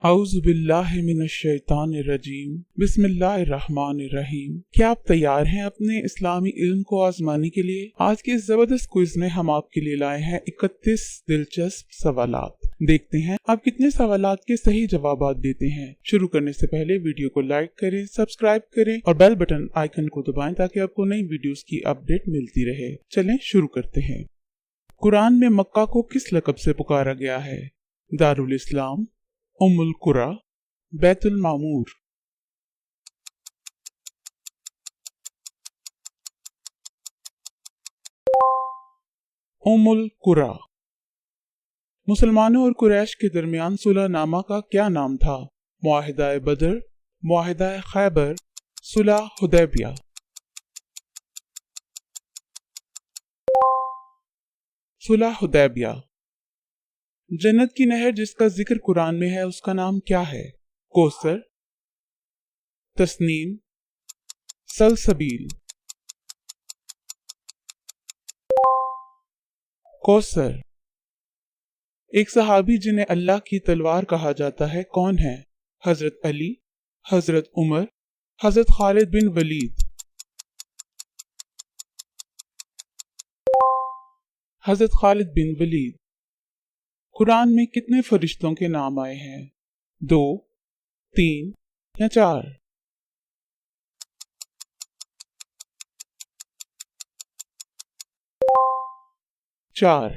औज़ु बिल्लाहि मिनश शैतानिर रजीम बिस्मिल्लाहिर रहमानिर रहीम। क्या आप तैयार हैं अपने इस्लामी इल्म को आजमाने के लिए? आज के इस जबरदस्त क्विज में हम आपके लिए लाए हैं 31 दिलचस्प सवालात। देखते हैं आप कितने सवालात के सही जवाबात देते हैं। शुरू करने से पहले वीडियो को लाइक करें, सब्सक्राइब करें और बेल बटन आइकन को दबाएं ताकि आपको नई वीडियोस की अपडेट मिलती रहे। चलें शुरू करते हैं। कुरान में मक्का को किस लक़ब से पुकारा गया है? दारुल इस्लाम, उम्मुल कुरा, बैतुल मामूर। उम्मुल कुरा। मुसलमानों और कुरैश के दरमियान सुलह नामा का क्या नाम था? मुआहिदा बदर, मुआहिदा खैबर, सुलह हुदैबिया। सुलह हुदैबिया। जन्नत की नहर जिसका जिक्र कुरान में है उसका नाम क्या है? कौसर, तस्नीम, सलसबील। कौसर। एक सहाबी जिन्हें अल्लाह की तलवार कहा जाता है कौन है? हजरत अली, हजरत उमर, हजरत खालिद बिन वलीद। हजरत खालिद बिन वलीद। कुरान में कितने फरिश्तों के नाम आए हैं? 2, 3 या 4? 4।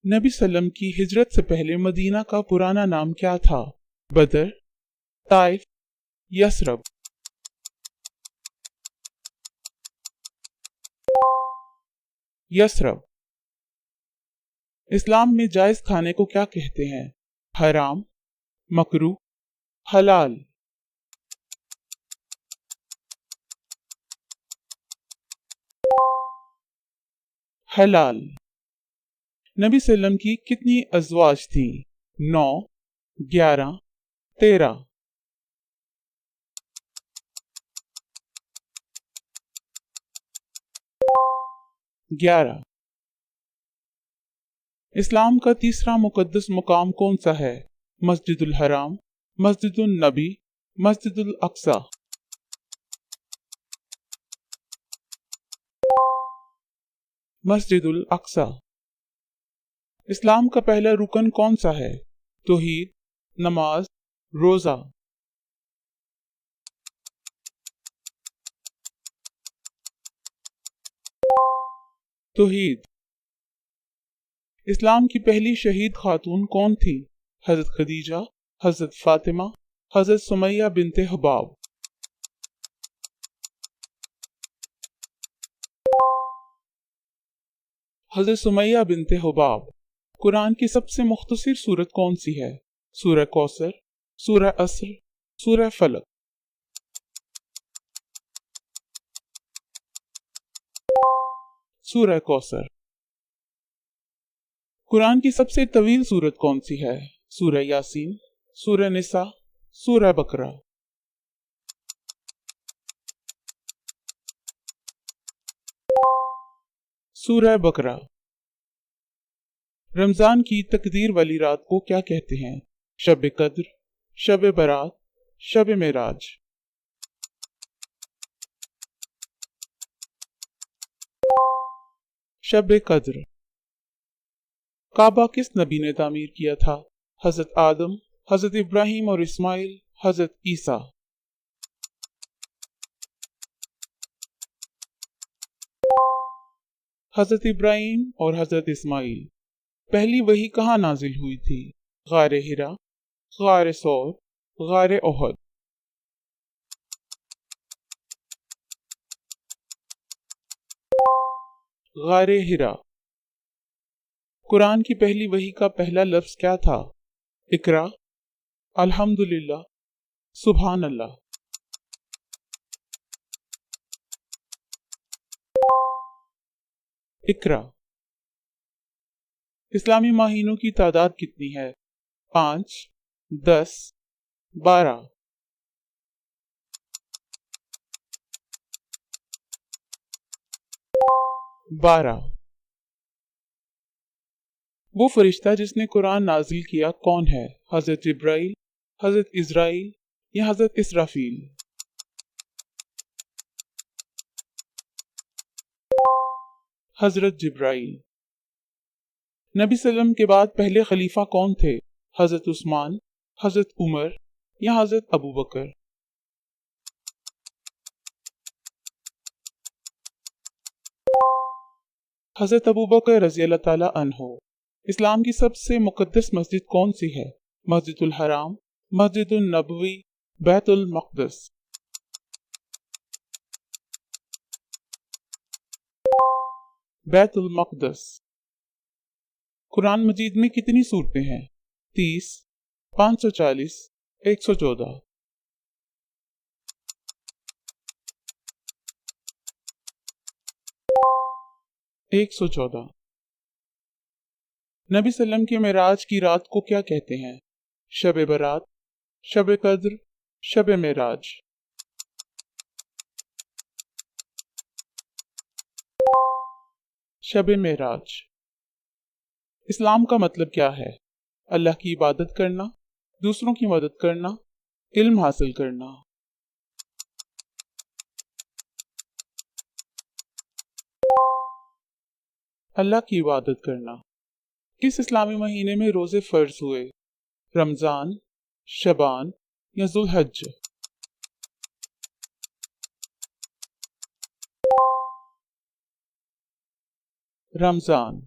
नबी सल्लम की हिजरत से पहले मदीना का पुराना नाम क्या था? बदर, ताइफ, यसरब। यसरब। इस्लाम में जायज खाने को क्या कहते हैं? हराम, मकरूह, हलाल। हलाल। नबी सल्लम की कितनी अज़वाज थी? 9, 11, 13। 11। इस्लाम का तीसरा मुकद्दस मुकाम कौन सा है? मस्जिदुल हराम, मस्जिदुल नबी, मस्जिदुल अक्सा। मस्जिदुल अक्सा। इस्लाम का पहला रुकन कौन सा है? तौहीद, नमाज, रोजा। तौहीद। इस्लाम की पहली शहीद खातून कौन थी? हजरत खदीजा, हजरत फातिमा, हजरत सुमैया बिनते हुबाब। हजरत सुमैया बिनते हुबाब। कुरान की सबसे मुख्तसर सूरत कौन सी है? सूरह कौसर, सूरह अस्र, सूरह फलक। सूरह कौसर। कुरान की सबसे तवील सूरत कौन सी है? सूरह यासीन, सूरह निसा, सूरह बकरा। सूरह बकरा। रमजान की तकदीर वाली रात को क्या कहते हैं? शब कद्र, शब बरात, शब मेराज। शब कद्र। काबा किस नबी ने तामीर किया था? हजरत आदम, हजरत इब्राहिम और इस्माइल, हजरत ईसा। हजरत इब्राहिम और हजरत इस्माइल। पहली वही कहाँ नाजिल हुई थी? गारे हिरा, गारे सौर, गारे ओहद। गारे हिरा। कुरान की पहली वही का पहला लफ्ज क्या था? इकरा, अल्हम्दुलिल्लाह, सुभान अल्लाह। इकरा। इस्लामी महीनों की तादाद कितनी है? 5, 10, 12। 12। वो फरिश्ता जिसने कुरान नाजिल किया कौन है? हजरत जिब्राइल, हजरत इजराइल या हजरत इसराफील? हजरत जिब्राइल। नबी सल्लम के बाद पहले खलीफा कौन थे? हजरत उस्मान, हजरत उमर या हजरत अबू बकर? हजरत अबू बकर रज़ी अल्लाह ताला अन्हो। इस्लाम की सबसे मुक़द्दस मस्जिद कौन सी है? मस्जिदुल हराम, मस्जिदुल नबवी, बैतुल मक़दस? बैतुल मक़दस। कुरान मजीद में कितनी सूरतें हैं? 30, 540, 114? 114। नबी सल्लम के मेराज की रात को क्या कहते हैं? शब बरात, शब कद्र, शब मेराज? शब मेराज। इस्लाम का मतलब क्या है? अल्लाह की इबादत करना, दूसरों की मदद करना, इल्म हासिल करना? अल्लाह की इबादत करना। किस इस्लामी महीने में रोजे फर्ज हुए? रमजान, शबान या जुल्हज्ज? रमजान।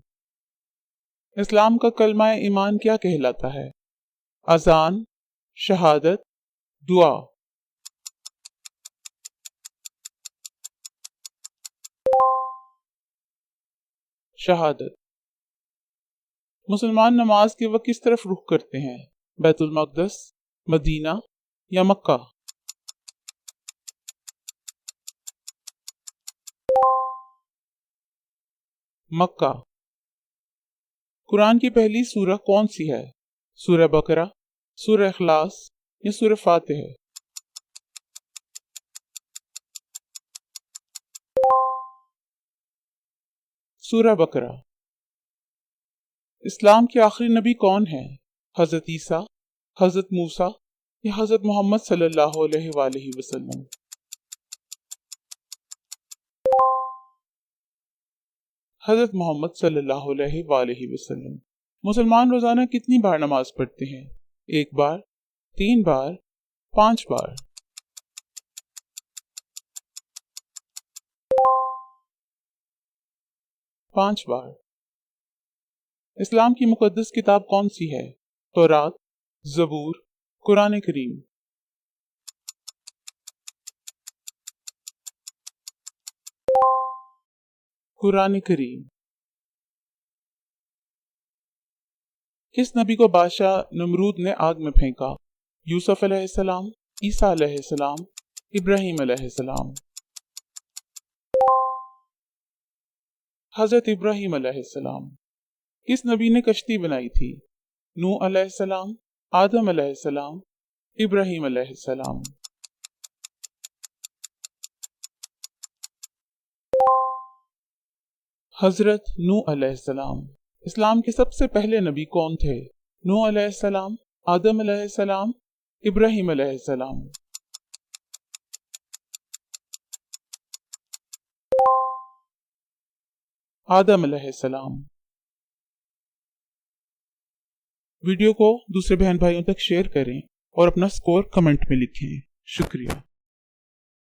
इस्लाम का कलमा ईमान क्या कहलाता है? अजान, शहादत, दुआ? शहादत। मुसलमान नमाज के वक्त किस तरफ रुख करते हैं? बैतुल मक़दस, मदीना या मक्का? मक्का। कुरान की पहली सूरह कौन सी है? सूरह बकरा, सूरह इखलास या सूरह फातिहा? सूरह बकरा। इस्लाम के आखिरी नबी कौन है? हजरत ईसा, हजरत मूसा या हजरत मोहम्मद सल्लल्लाहु अलैहि वसल्लम? हजरत मोहम्मद सल्लल्लाहु अलैहि वसल्लम। मुसलमान रोजाना कितनी बार नमाज पढ़ते हैं? 1 बार, 3 बार, 5 बार? 5 बार। इस्लाम की मुकद्दस किताब कौन सी है? तौरात, ज़बूर, कुरान करीम? कुरान करीम। किस नबी को बादशाह नमरूद ने आग में फेंका? यूसुफ अलैहिस्सलाम, ईसा अलैहिस्सलाम, इब्राहीम अलैहिस्सलाम? हजरत इब्राहीम अलैहिस्सलाम। किस नबी ने कश्ती बनाई थी? नूह अलैहिस्सलाम, आदम अलैहिस्सलाम, इब्राहीम अलैहिस्सलाम? हजरत नूह अलैहिस्सलाम। इस्लाम के सबसे पहले नबी कौन थे? नूह अलैहिस्सलाम, आदम अलैहिस्सलाम, इब्राहीम अलैहिस्सलाम? आदम अलैहिस्सलाम। वीडियो को दूसरे बहन भाइयों तक शेयर करें और अपना स्कोर कमेंट में लिखें। शुक्रिया।